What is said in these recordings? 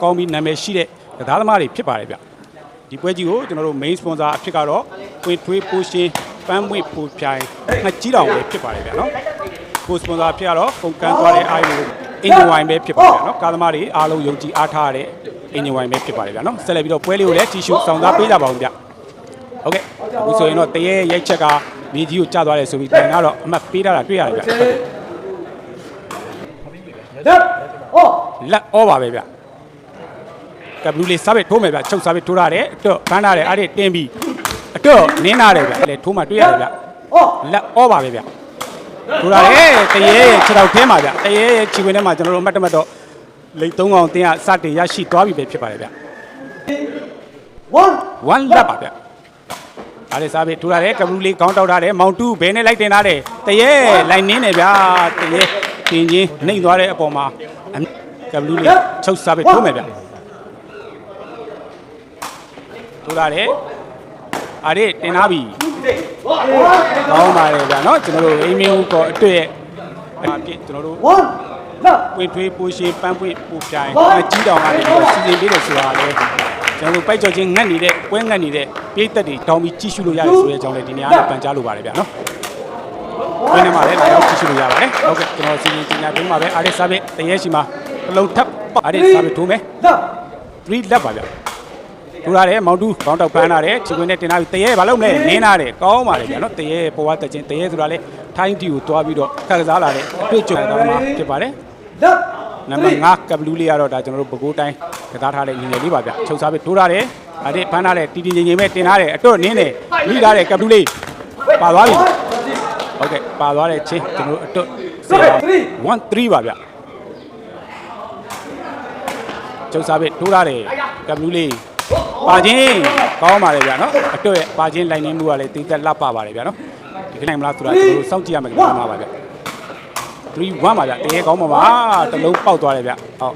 ကောင်းပြီးနာမည်ရှိတဲ့ကစားသမားတွေဖြစ်ပါတယ်ဗျဒီပွဲကြီးကိုကျွန်တော်တို့ main sponsor အဖြစ်ကတော့ပွင့်ထွေးပိုရှင်ပန်းမွေ့ပူဖြိုင်နှစ်ကြီးတောင်ပဲဖြစ်ပါတယ်ဗျနော်ကို sponsor အဖြစ်ကတော့ကုန်ကန်းသွားတဲ့အားလုံးအင်ဂျင်ဝိုင်ပဲဖြစ်ပါတယ်ဗျနော်ကားသမားတွေအားလုံးယုံကြည်အားထားတဲ့အင်ဂျင်ဝိုင်ပဲဖြစ်ပါတယ်ဗျနော်ဆက်လက်ပြီးတော့ပွဲလေးကိုလည်းတီရှူဆောင်သားပေးကြပါဦးဗျဟုတ်ကဲ့အခုဆိုရင်တော့တရေရိုက်ချက်ကမြေကြီးကိုကျသွားတယ်ဆိုပြီးပြန်ကတော့အမှတ်ပေးထားတာတွေ့ရတယ်ဗျလက်ဩပါပဲဗျကဘလူးလေးစားပဲထိုးမယ်ဗျချုပ်စားပဲထိုးရတယ်တော့ဖမ်းရတယ်အဲ့ဒီတင်းပြီးတော့နင်းရတယ်ဗျလေထိုးမှတွေ့ရတယ်ဗျလက်ဩပါပဲဗျထိုးရတယ်တရေခြေထောက်ထဲမှာဗျတရေခြေခွင်းထဲမှာကျွန်တော်တို့အမှတ်တမဲ့တော့လိတ်3កောင်တင်းကစတင်ရရှိသွားပြီပဲဖြစ်ပါတယ်ဗျ1လက်ပါဗျအားလေးစားပဲထိုးရတယ်ကဘလူးလေးခေါင်းတောက်ထားတယ်မောင်တူးဘယ်နဲ့လိုက်တင်ထားတယ်တရေလိုက်နင်းတယ်ဗျတရေတင်းချင်းနှိမ့်သွားတဲ့အပေါ်မှာကဘလူးလေးချုပ်စားပဲထိုးမယ်ဗျထိုးရတယ်အားလေးတင်ထားပြီကောင်းပါတယ်ဗျာနော်ကျွန်တော်တို့အိမ်မင်းဦးကောအတွေ့အပြည့်ကျွန်တော်တို့ပွင့်ထွေးပူရှင်ပန်းပွင့်ပူပြိုင်အကြီးတောင်ကနေစီစဉ်ပေးတယ်ဆိုတာလေကျွန်တော်တို့ပိုက်ကြော်ချင်းငတ်နေတဲ့ပွဲငတ်နေတဲ့ပြိသက်တွေတောင်းပြီးကြည့်ရှုလို့ရတယ်ဆိုတဲ့အကြောင်းလေးဒီနေရာနဲ့ပန်ကြားလိုပါတယ်ဗျာနော်ဝင်းနေမှာလည်းလာရောက်ကြည့်ရှုလို့ရပါတယ်ဟုတ်ကဲ့ကျွန်တော်စီစဉ်တင်ညာပေးမှာပဲအားလေးစားပဲတရေရှိမှာအလုံးထပ်အားလေးစားပဲထိုးမယ်3လက်ပါဗျာထိုးရတယ်မောင်တူးခေါင်းတောက်ဖမ်းရတယ်ခြေခွင်းနဲ့တင်ထားပြီးတရေဘာလို့မလဲနင်းရတယ်ကောင်းပါတယ်ဗျာနော်တရေပေါ်ဝတက်ချင်းတရေဆိုတာလေထိုင်းတီကိုတွားပြီးတော့ခက်ကစားလာတဲ့အတွေ့အကြုံတော်မှာဖြစ်ပါတယ်နံပါတ်5ကဘလူးလေးကတော့ဒါကျွန်တော်တို့ပဲခူးတိုင်းကစားထားတဲ့ညီငယ်လေးပါဗျချုပ်စားပြီးထိုးရတယ်အဲ့ဒီဖမ်းထားတဲ့တီတီငိမ့်ငိမ့်ပဲတင်ထားတယ်အတွတ်နင်းတယ်မိထားတဲ့ကဘလူးလေးပါသွားပြီဟုတ်ကဲ့ပါသွားတဲ့ချင်းကျွန်တော်တို့အတွတ်1-3ပါဗျချုပ်စားပြီးထိုးရတယ်ကဘလူးလေးပါချင်းကောင်းပါတယ်ဗျာနော်အတွက်ရဲ့ပါချင်းလိုက်နေမှုကလည်းတိတက်လှပပါတယ်ဗျာနော်ဒီခနိုင်မလားဆိုတာကျွန်တော်တို့စောင့်ကြည့်ရမယ်ကျွန်တော်မှာပါဗျ3-1ပါဗျတရေကောင်းပါပါတလုံးပေါက်သွားတယ်ဗျဟုတ်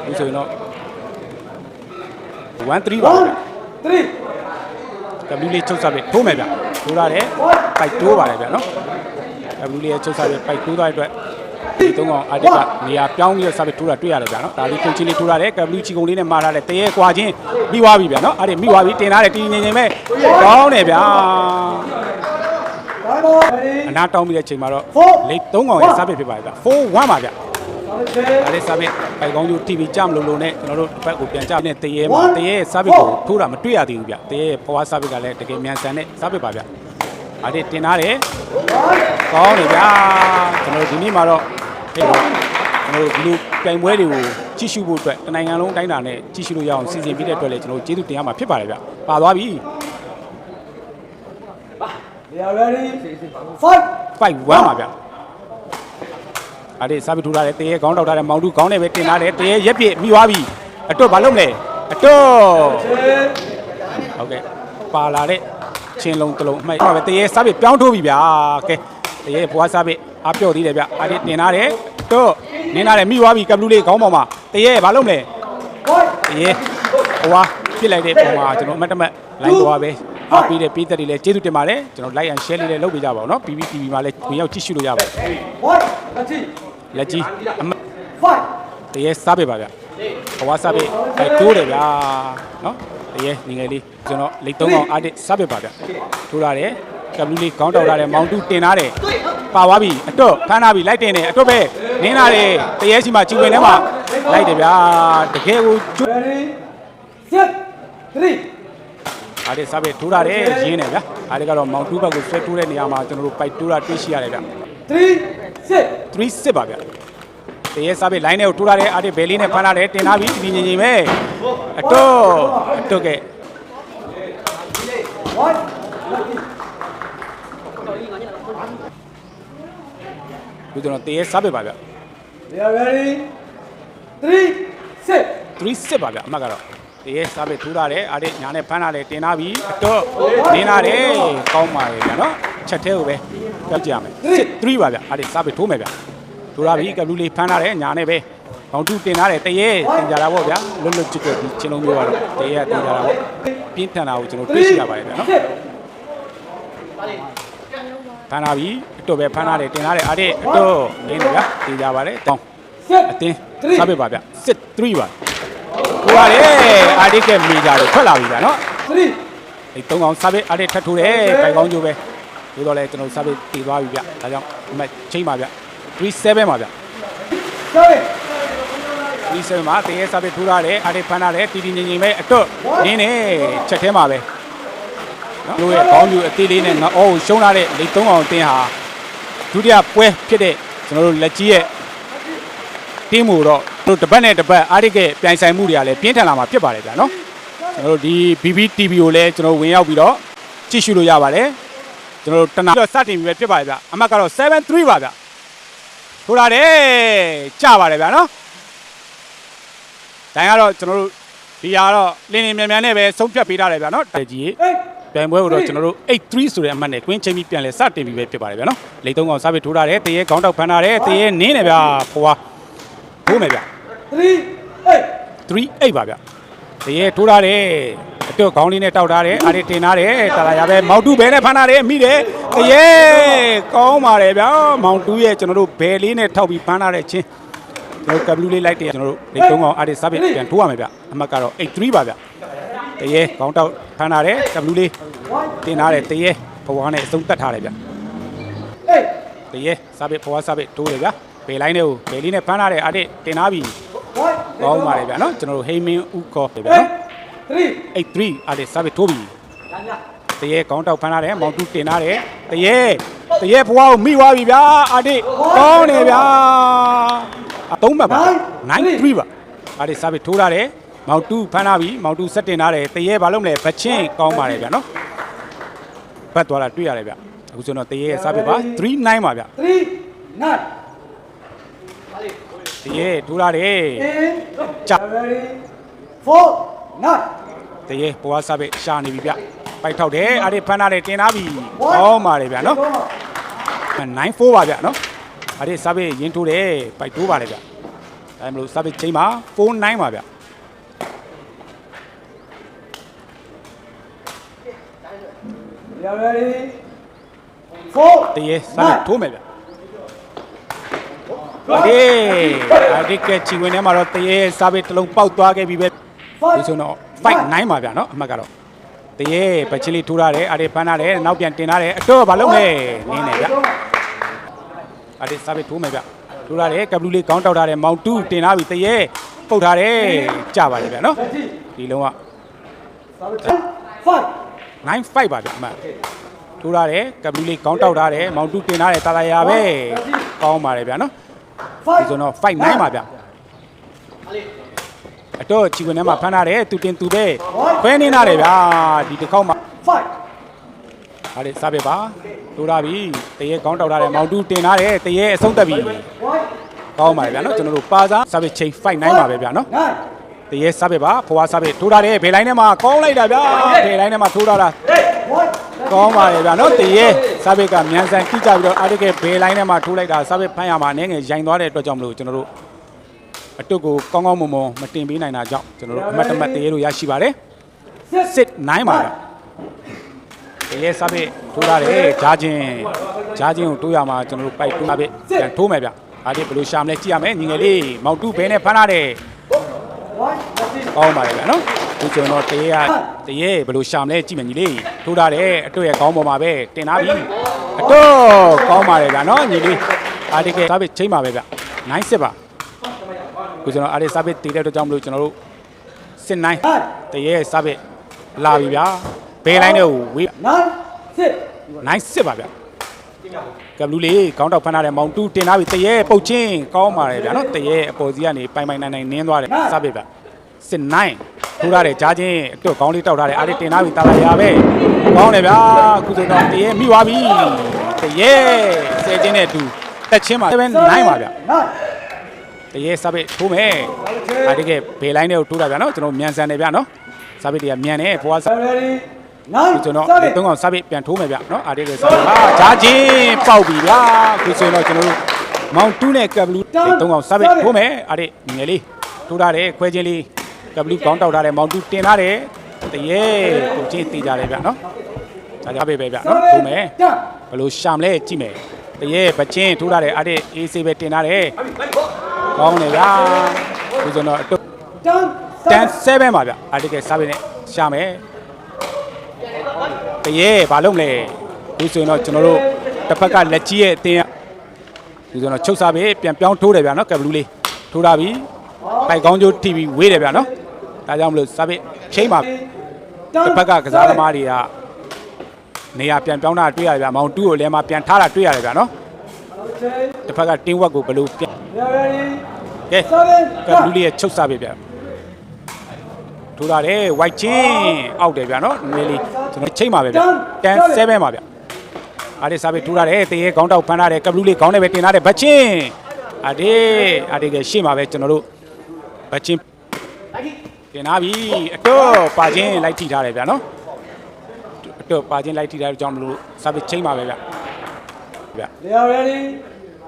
ဒီဆိုရင်တော့1-3ပါဗျကဘလူးလေးချုပ်စားပြီးထိုးမယ်ဗျထိုးရတယ်ပိုက်တိုးပါတယ်ဗျနော်ကဘလူးလေးရဲ့ချုပ်စားပြီးပိုက်တိုးသွားတဲ့အတွက်ဒီ3កောင်အတက်ကနေရာပြောင်းပြီးတော့စားပြီးထိုးတာတွေ့ရတယ်ဗျာနော်ဒါလေးခုချင်းလေးထိုးရတယ်ကဘလူးချီကုံလေးနဲ့မာထားတယ်တရေကွာချင်းပြီးသွားပြီဗျာနော်အဲ့ဒီပြီးသွားပြီတင်ထားတယ်တီငိမ့်ငိမ့်ပဲကောင်းတယ်ဗျာအနာတောင်းပြီးတဲ့ချိန်မှာတော့လိတ်3កောင်ရဲ့စားပြီးဖြစ်ပါတယ်ဗျ4-1ပါဗျအဲ့ဒီစားပြီးပိုက်ကောင်းကျိုး TV ကြမလို့နဲ့ကျွန်တော်တို့ဘက်ကိုပြန်ကြတဲ့တရေမှာတရေစားပြီးကိုထိုးတာမတွေ့ရသေးဘူးဗျတရေဖွားစားပြီးကလည်းတကယ်မြန်ဆန်တဲ့စားပြီးပါဗျအဲ့ဒီတင်ထားတယ်ကောင်းတယ်ဗျာကျွန်တော်ဒီနေ့မှာတော့ကျွန်တော်တို့ဒီလိုပြိုင်ပွဲတွေကိုကြည့်ရှုဖို့အတွက်တနိုင်ငံလုံးတိုင်းတာနဲ့ကြည့်ရှုလို့ရအောင်စီစဉ်ပြီးတဲ့အတွက်လည်းကျွန်တော်ကျေးဇူးတင်ရမှာဖြစ်ပါတယ်ဗျပါသွားပြီ 5-1ပါဗျအဲ့ဒီစားပြီးထိုးထားတယ်တရေခေါင်းတောက်ထားတယ်မောင်တူးခေါင်းနဲ့ပဲတင်ထားတယ်တရေရက်ပြည့်ပြီးသွားပြီအတွတ်ဘာလုပ်မလဲအတွတ်ဟုတ်ကဲ့ပါလာတဲ့ချင်းလုံးတစ်လုံးအမှတ်ပါပဲတရေစားပြီးပြောင်းထိုးပြီဗျာကဲတရေဘွားစားပြီးအားပြော့သေးတယ်ဗျအဲ့ဒီတင်ထားတယ်တော့နင်းထားတယ်မိသွားပြီကဘလူးလေးခေါင်းပေါ်မှာတရေဘာလုပ်မလဲတရေဘွားပြစ်လိုက်တဲ့ပုံမှာကျွန်တော်အမှတ်တမဲ့လိုက်သွားပဲအားပေးတဲ့ပေးသက်တွေလည်းကျေးဇူးတင်ပါတယ်ကျွန်တော် like and share လေးလည်းလုပ်ပေးကြပါဦးเนาะ PPTV မှာလည်းဝင်ရောက်ကြည့်ရှုလို့ရပါတယ်လက်ကြီးအမှတ်တရေစားပေးပါဗျဘွားစားပေးတိုက်တိုးတယ်ဗျာเนาะတရေငငယ်လေးကျွန်တော်လိတ်3កောင်အားတစ်စားပေးပါဗျထိုးလာတယ်ကဘလူးလေးခေါင်းတောက်ထားတယ်မောင်တူးတင်ထားတယ်ပါသွားပြီအတွတ်ဖမ်းထားပြီလိုက်တင်တယ်အတွတ်ပဲနင်းလာတယ်တရေစီမှာချီဝင်ထဲမှာလိုက်တယ်ဗျာတကယ်ကိုအားလေးစားပြီးထိုးရတယ်ရင်းတယ်ဗျာအားလေးကတော့မောင်တူးဘက်ကိုဆွဲထိုးတဲ့နေရာမှာကျွန်တော်တို့ပိုက်တိုးတာတွေ့ရှိရတယ်ဗျ3-6ပါဗျာတရေစားပြီး line နဲ့ကိုထိုးရတယ်အားလေးဘယ်လေးနဲ့ဖမ်းလာတယ်တင်ထားပြီဒီငင်ငင်ပဲအတွတ်ကဲဒီတော့တရေစားပြီးပါဗျာ 3-6ပါဗျာအမှတ်ကတော့တရေစားပြီးထိုးရတယ်အားလေးညာနဲ့ဖမ်းလာတယ်တင်ထားပြီအတွတ်နင်းလာတယ်ကောင်းပါရဲ့ဗျာနော်ချက်သေးကိုပဲကြောက်ကြရမယ်3ပါဗျာအားလေးစားပြီးထိုးမယ်ဗျာထိုးရပြီကဘလူးလေးဖမ်းလာတယ်ညာနဲ့ပဲဘောင်တူတင်ထားတယ်တရေတင်ကြတာပေါ့ဗျာလွတ်လွတ်ကျွတ်ကျွတ်ဒီချင်းလုံးမျိုးကတော့တရေကတင်ကြတာပေါ့ပြင်းထန်တာကိုကျွန်တော်တွေ့ရှိရပါတယ်ဗျာနော်ဖမ်းလာပြီအတွတ်ပဲဖမ်းလာတယ်တင်ထားတယ်အားလေးအတွတ်နင်းတယ်ဗျာတင်ကြပါတယ်တောင်းအတင်းစားပေးပါဗျာ3ပါ ထိုးရတယ်အာဒီကမီတာတွေထွက်လာပြီဗျာနော် 3 ဒီ3ကောင်စားပဲအာဒီထပ်ထိုးတယ်ပိုင်ကောင်းကျိုးပဲဒီတော့လဲကျွန်တော်စားပဲတည်သွားပြီဗျဒါကြောင့်ဒီမဲ့ချိန်ပါဗျ37ပါဗျ 7 37မှာတရေစားပဲထိုးရတယ်အာဒီဖမ်းရတယ်တီတီငင်ငင်ပဲအတွတ်နင်းနေချက်ထဲမှာပဲနော်တို့ရဲ့ကောင်းကျိုးအသေးလေးနဲ့ငါအော်ကိုရှုံးလာတဲ့လေ3ကောင်အတင်းဟာဒုတိယပွဲဖြစ်တဲ့ကျွန်တော်တို့လက်ကြီးရဲ့တင်းမှုတော့တို့တစ်ပတ်နဲ့တစ်ပတ်အာဒီကပြိုင်ဆိုင်မှုတွေကလည်းပြင်းထန်လာမှာဖြစ်ပါတယ်ဗျာနော်ကျွန်တော်တို့ဒီ BBTV ကိုလည်းကျွန်တော်ဝင်ရောက်ပြီးတော့ကြည့်ရှုလို့ရပါတယ်ကျွန်တော်တို့တနာတော့စတင်ပြီးပဲဖြစ်ပါတယ်ဗျာအမှတ်ကတော့7-3ပါဗျာထိုးလာတယ်ကြပါတယ်ဗျာနော်တိုင်းကတော့ကျွန်တော်တို့ဒီဟာတော့လင်းလင်းမြန်မြန်နဲ့ပဲဆုံးဖြတ်ပေးထားတယ်ဗျာနော်တကြီးပြိုင်ပွဲကိုတော့ကျွန်တော်တို့8-3ဆိုတဲ့အမှတ်နဲ့ကွင်းချင်းပြီးပြန်လဲစတင်ပြီးပဲဖြစ်ပါတယ်ဗျာနော်လေ3ကောင်စားပြီးထိုးလာတယ်တရေခေါင်းတောက်ဖမ်းလာတယ်တရေနင်းတယ်ဗျာဖွာထိုးမယ်ဗျာ 3-8ပါဗျတရေထိုးထားတယ်အတွက်ခေါင်းလေးနဲ့တောက်ထားတယ်အားလေးတင်ထားတယ်တာလာရပဲမောင်တူဘဲနဲ့ဖမ်းထားတယ်မိတယ်တရေကောင်းပါတယ်ဗျာမောင်တူရဲ့ကျွန်တော်တို့ဘဲလေးနဲ့ထောက်ပြီးဖမ်းထားတဲ့ချင်းကျွန်တော်ကဘလူးလေးလိုက်တယ်ကျွန်တော်တို့ဒီ3ကောင်အားလေးစားပြီးပြန်ထိုးရမယ်ဗျအမှတ်ကတော့8-3ပါဗျတရေခေါင်းတောက်ဖမ်းထားတယ်ကဘလူးလေးတင်ထားတယ်တရေဘဝနဲ့အဆုံးတတ်ထားတယ်ဗျတရေစားပြီးဘဝစားပြီးထိုးတယ်ဗျဘဲလိုင်းတွေကိုဘဲလေးနဲ့ဖမ်းထားတယ်အားလေးတင်ထားပြီးကောင်းပါတယ်ဗျာနော်ကျွန်တော်တို့ဟိမင်းဥခေါ်တယ်ဗျာနော်8-3အားလေးစားပြီးထိုးပြီးတရေကောင်းတောက်ဖမ်းထားတယ်မောင်တူတင်ထားတယ်တရေဘွားကိုမိသွားပြီဗျာအားလေးကောင်းတယ်ဗျာ3မှတ်ပါ9-3ပါအားလေးစားပြီးထိုးထားတယ်မောင်တူဖမ်းထားပြီးမောင်တူဆက်တင်ထားတယ်တရေဘာလို့မလဲဗချင်းကောင်းပါတယ်ဗျာနော်ဘတ်သွားတာတွေ့ရတယ်ဗျအခုဆိုတော့တရေစားပြီးပါ3-9ပါဗျာ3 9 တရေထိုးထားတယ်ကြာ 4 9 တရေဘွားစားပြီးရှာနေပြီဗျပိုက်ထောက်တယ်အားလေးဖမ်းထားတယ်တင်ထားပြီကောင်းပါတယ်ဗျာနော်9-4ပါဗျာနော်အားလေးစားပြီးရင်ထိုးတယ်ပိုက်တိုးပါတယ်ဗျဒါမှမဟုတ်စားပြီးချိန်မှာ4-9ပါဗျာတရေစားပြီးထိုးမယ်ဗျဒီကချီဝင်ထဲမှာတော့တရေစားပြီးတလုံးပေါက်သွားခဲ့ပြီပဲဒီဆိုတော့5-9ပါဗျာနော်အမှတ်ကတော့တရေပချီလေးထိုးထားတယ်အားလေးဖမ်းထားတယ်နောက်ပြန်တင်ထားတယ်အတော့ဘာလုပ်လဲနင်းနေဗျအားလေးစားပြီးထိုးမယ်ဗျထိုးထားတယ်ကဘလူးလေးကောင်းတောက်ထားတယ်မောင်တူးတင်ထားပြီတရေပုတ်ထားတယ်ကြပါတယ်ဗျာနော်ဒီလုံးက9-5ပါဗျာအမှတ်ထိုးထားတယ်ကဘလူးလေးကောင်းတောက်ထားတယ်မောင်တူးတင်ထားတယ်တာလာရာပဲကောင်းပါတယ်ဗျာနော်ဒီဆိုတော့5-9ပါဗျအတော့ချီဝင်ထဲမှာဖမ်းထားတယ်သူတင်သူပဲခွဲနေနာတယ်ဗျာဒီတစ်ခေါက်မှာဟာလေစားပြပါထိုးထားပြီတရေကောင်းတောက်ထားတယ်မောင်တူးတင်ထားတယ်တရေအဆုံးသက်ပြီကောင်းပါတယ်ဗျာနော်ကျွန်တော်တို့ပါစားစားပြချိန်5-9ပါပဲဗျာနော်တရေစားပြပါဖွားစားပြထိုးထားတယ်ဘေးလိုင်းထဲမှာကောင်းလိုက်တာဗျာဘေးလိုင်းထဲမှာထိုးထားတာကောင်းပါတယ်ဗျာနော်တရေစားပြကမြန်ဆန်ကြည့်ကြပြီးတော့အားတကယ်ဘေးလိုင်းထဲမှာထိုးလိုက်တာစားပြဖမ်းရမှာအနေငယ်ရိုင်သွားတဲ့အတွက်ကြောင့်မလို့ကျွန်တော်တို့အတုတ်ကိုကောင်းကောင်းမွန်မွန်မတင်ပေးနိုင်တာကြောင့်ကျွန်တော်တို့အမှတ်တမဲ့တရေလို့ရရှိပါတယ်6-9ပါတရေစားပြထိုးထားတယ်ဂျားချင်းကိုတိုးရမှာကျွန်တော်တို့ပိုက်တိုးစားပြပြန်ထိုးမယ်ဗျအားဒီဘယ်လိုရှာမလဲကြည့်ရမယ်ညီငယ်လေးမောင်တူဘဲနဲ့ဖမ်းထားတယ်ကောင်းပါတယ်ဗျာနော်ဒီကျွန်တော်တရေဘယ်လိုရှာမလဲကြည့်မယ်ညီလေးထိုးထားတယ်အတုတ်ရဲ့ကောင်းပေါ်မှာပဲတင်ထားပြီအတုတ်ကောင်းပါတယ်ဗျာနော်ညီလေးအားဒီကစားပြချိန်ပါပဲဗျ9-7ပါကိုကျွန်တော်အားလေးစားပြတည်တဲ့အတွက်ကြောင့်မလို့ကျွန်တော်တို့7-9တရေစားပြလာပြီဗျာဘယ်လိုင်းနဲ့ဝေး9-6ပါဗျာကဘလူးလေးခေါင်းတောက်ဖမ်းထားတယ်မောင်တူးတင်ထားပြီတရေပုတ်ချင်းကောင်းပါတယ်ဗျာနော်တရေအပေါ်စီကနေပိုင်နိုင်နင်းသွားတယ်စားပြဗျာ7-9ထိုးထားတယ်ကြားချင်းအတွက်ခေါင်းလေးတောက်ထားတယ်အားလေးတင်ထားပြီတာလာရပဲကောင်းတယ်ဗျာအခုဆိုတော့တရေမိသွားပြီတရေဆယ်ချင်းနဲ့တူတက်ချင်းပါ7-9ပါဗျာတရေစားပြထိုးမယ်အားတကယ်ဘေးလိုင်းတွေကိုထိုးတာဗျာနော်ကျွန်တော်မြန်ဆန်တယ်ဗျာနော်စားပြတွေကမြန်တယ်ဘွားစားကျွန်တော်ဒီ3ကောင်စားပြပြန်ထိုးမယ်ဗျနော်အားတကယ်စားပြဂျာချင်းပေါက်ပြီဗျာအခုဆိုရင်တော့ကျွန်တော်တို့မောင်တူးနဲ့ကဘလူးဒီ3ကောင်စားပြထိုးမယ်အားဒီငယ်လေးထိုးထားတယ်ခွဲချင်းလေးကဘလူးကောင်းတောက်ထားတယ်မောင်တူးတင်ထားတယ်တရေကိုချင်းတီးကြတယ်ဗျနော်ဒါကြပဲဗျနော်ထိုးမယ်ဘယ်လိုရှာမလဲကြည့်မယ်တရေပချင်းထိုးထားတယ်အားဒီအေးဆေးပဲတင်ထားတယ်ကောင်းတယ်ဗျာအခုဆိုတော့ 10-7ပါဗျအာဒီကစားပေးနဲ့ရှာမယ်တရေဘာလုံးလဲဒီဆိုရင်တော့ကျွန်တော်တို့တစ်ဖက်ကလက်ကြီးရဲ့အတင်းဒီဆိုတော့ချုပ်စားပေးပြန်ပြောင်းထိုးတယ်ဗျာနော်ကပ်ဘလူးလေးထိုးတာပြီပိုက်ကောင်းကျိုး TV ဝေးတယ်ဗျာနော်ဒါကြောင့်မလို့စားပေးချိန်ပါတစ်ဖက်ကကစားသမားတွေကနေရာပြန်ပြောင်းတာတွေ့ရတယ်ဗျာမောင်တူးကိုလည်းမပြန်ထားတာတွေ့ရတယ်ဗျာနော်တစ်ဖက်ကတင်းဝက်ကိုဘလို့ပြန်ကဲကပ်ဘလူးလေးရဲ့ချုပ်စားပေးဗျာထိုးရတယ် white ချင်းအောက်တယ်ဗျာနော်နည်းလေးကျွန်တော်ချိန်ပါပဲဗျာ10-7ပါဗျာအားလေးစားပြီးထိုးရတယ်တရေခေါင်းတောက်ဖမ်းရတယ်ကပ်ဘလူးလေးခေါင်းနဲ့ပဲတင်ရတယ်ဘတ်ချင်းအားဒီကရှေ့မှာပဲကျွန်တော်တို့ဘတ်ချင်းတင်လာပြီအတော့ပါချင်းလိုက်ထိထားတယ်ဗျာနော်အတော့ပါချင်းလိုက်ထိထားတဲ့ကြောင့်မလို့စားပြီးချိန်ပါပဲဗျာ They are ready.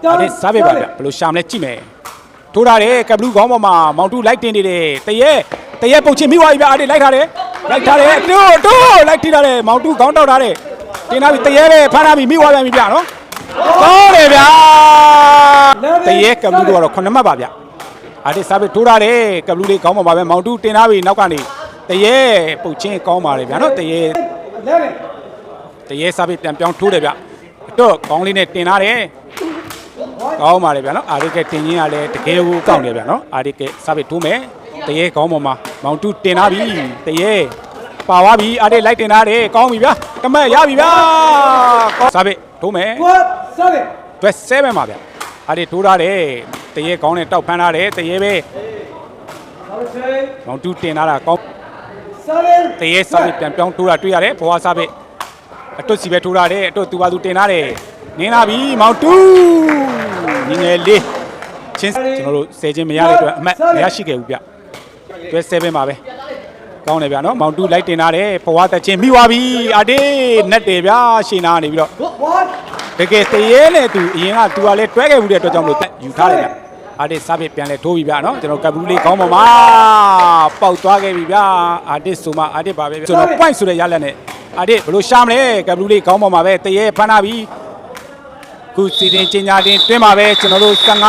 အားလေးစားပြီးပါဗျာဘယ်လိုရှာမလဲကြည့်မယ်ထိုးရတယ်ကပ်ဘလူးခေါင်းပေါ်မှာမောင်တူလိုက်တင်နေတယ်တရေပုတ်ချင်းမိသွားပြီဗျာအားလေးလိုက်ထားတယ်အတော့လိုက်ထိထားတယ်မောင်တူခေါင်းတောက်ထားတယ်တင်လာပြီတရေပဲဖမ်းထားပြီမိသွားပြန်ပြီဗျာနော်ကောင်းတယ်ဗျာတရေကပ်ဘလူးကတော့9မှတ်ပါဗျာအားလေးစားပြီးထိုးရတယ်ကပ်ဘလူးလေးခေါင်းပေါ်မှာပဲမောင်တူတင်ထားပြီနောက်ကနေတရေပုတ်ချင်းကောင်းပါလေဗျာနော်တရေ 11. စားပြီးပြန်ပြောင်းထိုးတယ်ဗျအတော့ကောင်းလေးနဲ့တင်ထားတယ်ကောင်းပါလေဗျာနော်အာဒီကတင်ချင်းကလည်းတကယ်ကိုကောင်းတယ်ဗျာနော်အာဒီကစားပြီးထိုးမယ်တရေကောင်းပေါ်မှာမောင်တူတင်ထားပြီတရေပါသွားပြီအာဒီလိုက်တင်ထားတယ်ကောင်းပြီဗျာတမက်ရပြီဗျာစားပြီးထိုးမယ် 7. တွဲ7ပါဗျာအာဒီထိုးထားတယ်တရေကောင်းနဲ့တောက်ဖမ်းထားတယ်တရေပဲ Okay. မောင်တူတင်ထားတာကောင်း 7. တရေစားပြီးပြန်ပြောင်းထိုးတာတွေ့ရတယ်ဘွားစားပြီးအတွတ်စီပဲထိုးထားတယ်အတွတ်သူပါသူတင်ထားတယ်နင်းလာပြီမောင်တူငငယ်လေးချင်းကျွန်တော်တို့ဆယ်ချင်းမရတဲ့အတွက်အမှတ်မရရှိခဲ့ဘူးဗျတွဲ7ပါပဲကောင်းတယ်ဗျာနော်မောင်တူလိုက်တင်ထားတယ်ဘွားတက်ချင်းမိသွားပြီအတေးနက်တယ်ဗျာရှင်းနာနေပြီးတော့ 1. တကယ်တရေနဲ့သူအရင်ကသူကလည်းတွဲခဲ့မှုတဲ့အတွက်ကြောင့်မလို့ယူထားတယ်ဗျအာတစ်စားပြီးပြန်လဲထိုးပြီဗျာနော်ကျွန်တော်ကပ်ဘလူးလေးခေါင်းပေါ်မှာပေါက်သွားခဲ့ပြီဗျာအာတစ်ဆိုမှအာတစ်ပါပဲကျွန်တော် point ဆိုတဲ့ရလက်နဲ့အာတစ်ဘယ်လိုရှာမလဲကပ်ဘလူးလေးခေါင်းပေါ်မှာပဲတရေဖမ်းထားပြီခုစီတင်ချင်းညာတင်တွင်းမှာပဲကျွန်တော်တို့15